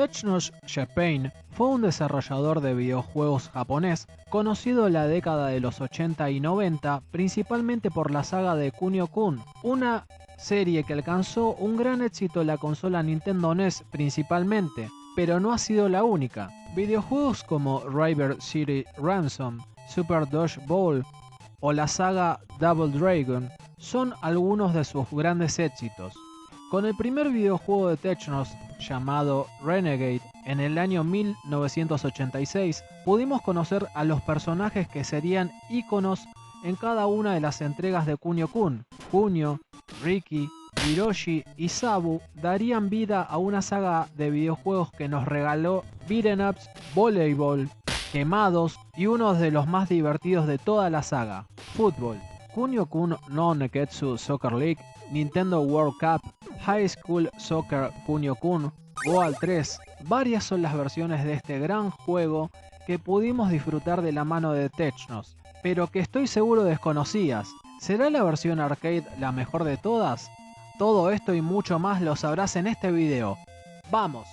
Technos Japan fue un desarrollador de videojuegos japonés conocido en la década de los 80 y 90 principalmente por la saga de Kunio-kun, una serie que alcanzó un gran éxito en la consola Nintendo NES principalmente, pero no ha sido la única. Videojuegos como River City Ransom, Super Dodge Ball o la saga Double Dragon son algunos de sus grandes éxitos. Con el primer videojuego de Technos, llamado Renegade, en el año 1986, pudimos conocer a los personajes que serían íconos en cada una de las entregas de Kunio-kun. Kunio, Riki, Hiroshi y Sabu darían vida a una saga de videojuegos que nos regaló beat'em ups, voleibol, quemados y uno de los más divertidos de toda la saga, fútbol. Kunio-kun no Neketsu Soccer League, Nintendo World Cup, High School Soccer Kunio-kun, Goal 3, varias son las versiones de este gran juego que pudimos disfrutar de la mano de Technos, pero que estoy seguro desconocías. ¿Será la versión arcade la mejor de todas? Todo esto y mucho más lo sabrás en este video. ¡Vamos!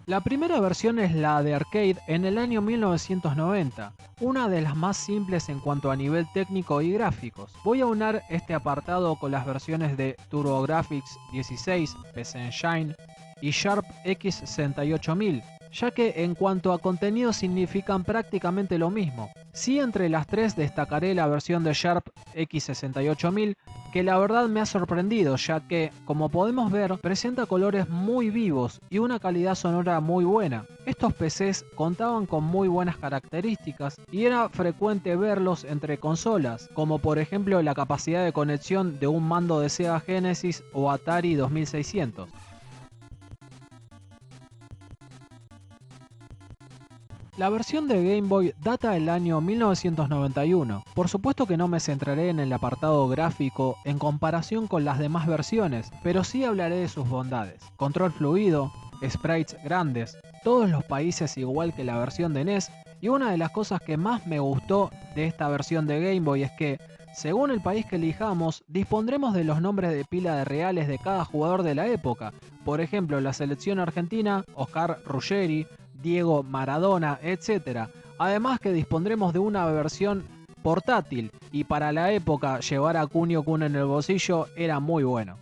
La primera versión es la de arcade en el año 1990, una de las más simples en cuanto a nivel técnico y gráficos. Voy a unar este apartado con las versiones de TurboGrafx 16, PC Engine y Sharp X68000, ya que en cuanto a contenido significan prácticamente lo mismo. Sí, entre las tres destacaré la versión de Sharp X68000, que la verdad me ha sorprendido, ya que, como podemos ver, presenta colores muy vivos y una calidad sonora muy buena. Estos PCs contaban con muy buenas características y era frecuente verlos entre consolas, como por ejemplo la capacidad de conexión de un mando de Sega Genesis o Atari 2600. La versión de Game Boy data del año 1991. Por supuesto que no me centraré en el apartado gráfico en comparación con las demás versiones, pero sí hablaré de sus bondades. Control fluido, sprites grandes, todos los países igual que la versión de NES, y una de las cosas que más me gustó de esta versión de Game Boy es que, según el país que elijamos, dispondremos de los nombres de pila de reales de cada jugador de la época. Por ejemplo, la selección argentina, Oscar Ruggeri, Diego Maradona, etc. Además que dispondremos de una versión portátil y para la época llevar a Kunio-kun en el bolsillo era muy bueno.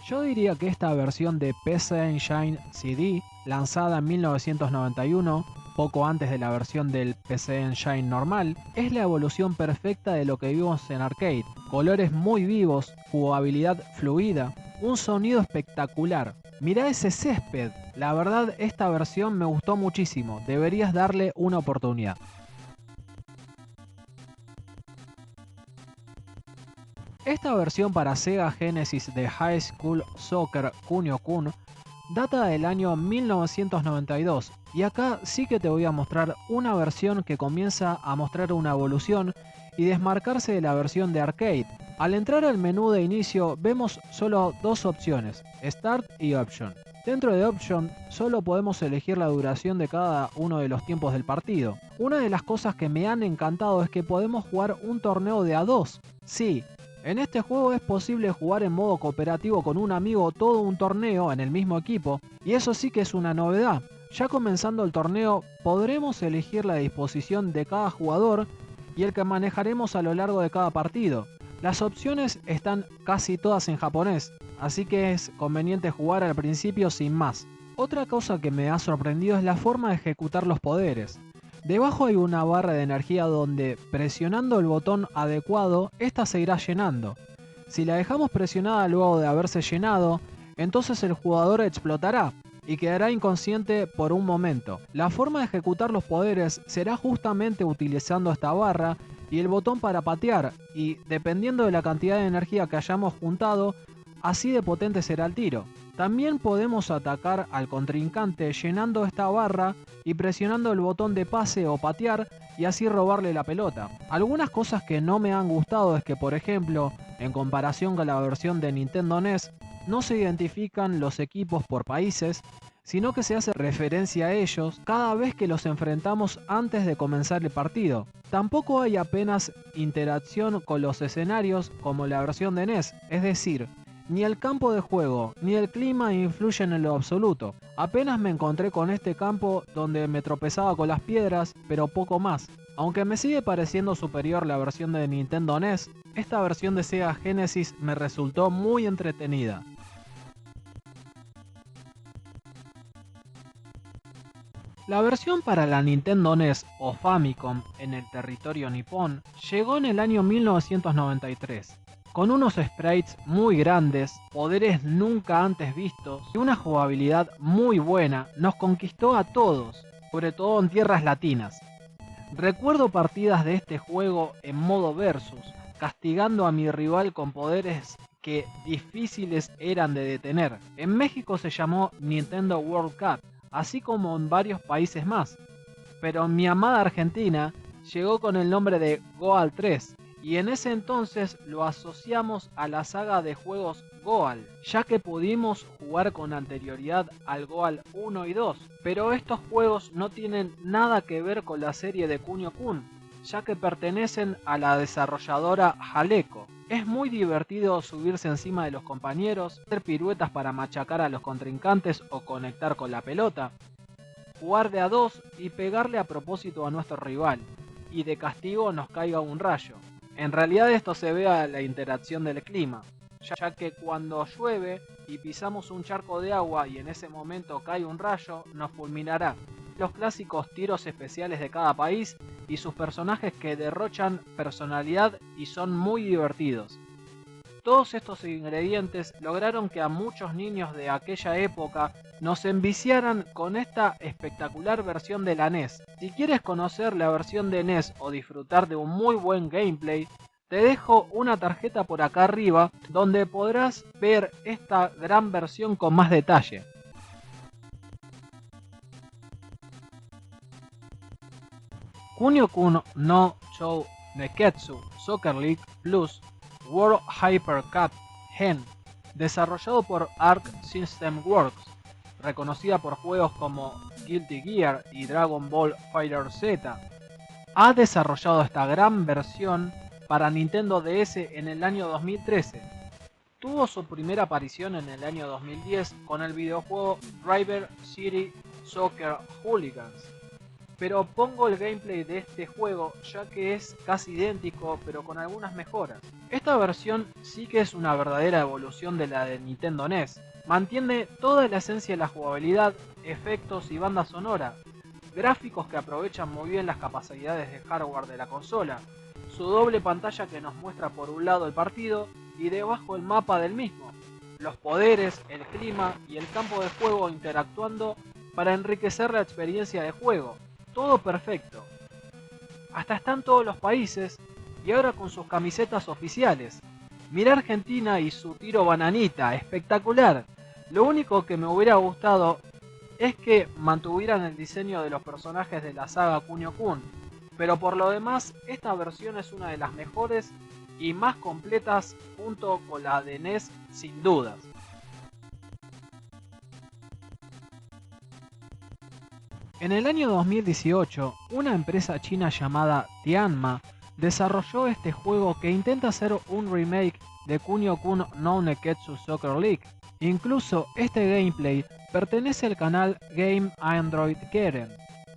Yo diría que esta versión de PC Engine CD, lanzada en 1991, poco antes de la versión del PC Engine normal, es la evolución perfecta de lo que vimos en arcade. Colores muy vivos, jugabilidad fluida, un sonido espectacular. Mirá ese césped, la verdad esta versión me gustó muchísimo, deberías darle una oportunidad. Esta versión para Sega Genesis de High School Soccer Kunio-kun data del año 1992 y acá sí que te voy a mostrar una versión que comienza a mostrar una evolución y desmarcarse de la versión de arcade. Al entrar al menú de inicio vemos solo dos opciones, Start y Option. Dentro de Option solo podemos elegir la duración de cada uno de los tiempos del partido. Una de las cosas que me han encantado es que podemos jugar un torneo de a dos. Sí, en este juego es posible jugar en modo cooperativo con un amigo todo un torneo en el mismo equipo, y eso sí que es una novedad. Ya comenzando el torneo podremos elegir la disposición de cada jugador y el que manejaremos a lo largo de cada partido. Las opciones están casi todas en japonés, así que es conveniente jugar al principio sin más. Otra cosa que me ha sorprendido es la forma de ejecutar los poderes. Debajo hay una barra de energía donde, presionando el botón adecuado, esta se irá llenando. Si la dejamos presionada luego de haberse llenado, entonces el jugador explotará y quedará inconsciente por un momento. La forma de ejecutar los poderes será justamente utilizando esta barra y el botón para patear, y dependiendo de la cantidad de energía que hayamos juntado, así de potente será el tiro. También podemos atacar al contrincante llenando esta barra y presionando el botón de pase o patear y así robarle la pelota. Algunas cosas que no me han gustado es que, por ejemplo, en comparación con la versión de Nintendo NES, no se identifican los equipos por países, sino que se hace referencia a ellos cada vez que los enfrentamos antes de comenzar el partido. Tampoco hay apenas interacción con los escenarios como la versión de NES, es decir, ni el campo de juego ni el clima influyen en lo absoluto. Apenas me encontré con este campo donde me tropezaba con las piedras, pero poco más. Aunque me sigue pareciendo superior la versión de Nintendo NES, esta versión de Sega Genesis me resultó muy entretenida. La versión para la Nintendo NES o Famicom en el territorio nipón llegó en el año 1993, con unos sprites muy grandes, poderes nunca antes vistos y una jugabilidad muy buena. Nos conquistó a todos, sobre todo en tierras latinas. Recuerdo partidas de este juego en modo versus, castigando a mi rival con poderes que difíciles eran de detener. En México se llamó Nintendo World Cup, así como en varios países más. Pero en mi amada Argentina llegó con el nombre de Goal 3, y en ese entonces lo asociamos a la saga de juegos Goal, ya que pudimos jugar con anterioridad al Goal 1 y 2, pero estos juegos no tienen nada que ver con la serie de Kunio-kun, ya que pertenecen a la desarrolladora Jaleco. Es muy divertido subirse encima de los compañeros, hacer piruetas para machacar a los contrincantes o conectar con la pelota, jugar de a dos y pegarle a propósito a nuestro rival, y de castigo nos caiga un rayo. En realidad esto se ve a la interacción del clima, ya que cuando llueve y pisamos un charco de agua y en ese momento cae un rayo, nos fulminará. Los clásicos tiros especiales de cada país y sus personajes que derrochan personalidad y son muy divertidos. Todos estos ingredientes lograron que a muchos niños de aquella época nos enviciaran con esta espectacular versión de la NES. Si quieres conocer la versión de NES o disfrutar de un muy buen gameplay, te dejo una tarjeta por acá arriba donde podrás ver esta gran versión con más detalle. Kunio-kun no Chou Neketsu Soccer League Plus World Hyper Cup Gen, desarrollado por Arc System Works, reconocida por juegos como Guilty Gear y Dragon Ball FighterZ, ha desarrollado esta gran versión para Nintendo DS en el año 2013. Tuvo su primera aparición en el año 2010 con el videojuego River City Soccer Hooligans. Pero pongo el gameplay de este juego ya que es casi idéntico pero con algunas mejoras. Esta versión sí que es una verdadera evolución de la de Nintendo NES. Mantiene toda la esencia de la jugabilidad, efectos y banda sonora, gráficos que aprovechan muy bien las capacidades de hardware de la consola, su doble pantalla que nos muestra por un lado el partido y debajo el mapa del mismo, los poderes, el clima y el campo de juego interactuando para enriquecer la experiencia de juego. Todo perfecto. Hasta están todos los países y ahora con sus camisetas oficiales. Mirá Argentina y su tiro bananita, espectacular. Lo único que me hubiera gustado es que mantuvieran el diseño de los personajes de la saga Kunio-kun, pero por lo demás esta versión es una de las mejores y más completas junto con la de NES sin dudas. En el año 2018, una empresa china llamada Tianma desarrolló este juego que intenta hacer un remake de Kunio-kun no Neketsu Soccer League. Incluso este gameplay pertenece al canal Game Android Keren,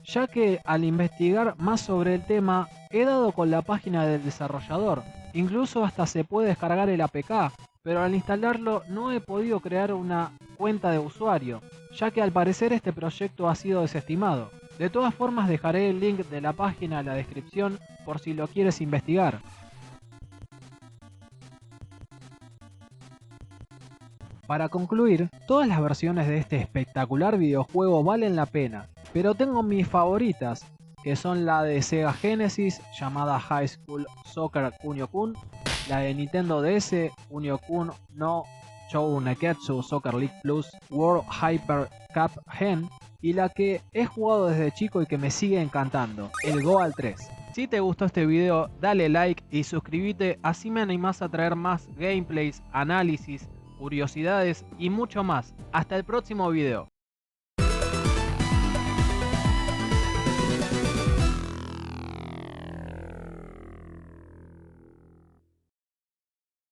ya que al investigar más sobre el tema he dado con la página del desarrollador. Incluso hasta se puede descargar el APK, pero al instalarlo no he podido crear una cuenta de usuario, ya que al parecer este proyecto ha sido desestimado. De todas formas dejaré el link de la página en la descripción por si lo quieres investigar. Para concluir, todas las versiones de este espectacular videojuego valen la pena, pero tengo mis favoritas, que son la de Sega Genesis llamada High School Soccer Kunio-kun, la de Nintendo DS Kunio-kun no Chou Neketsu Soccer League Plus World Hyper Cup Gen, y la que he jugado desde chico y que me sigue encantando, el Goal 3. Si te gustó este video, dale like y suscríbete, así me animás a traer más gameplays, análisis, curiosidades y mucho más. Hasta el próximo video.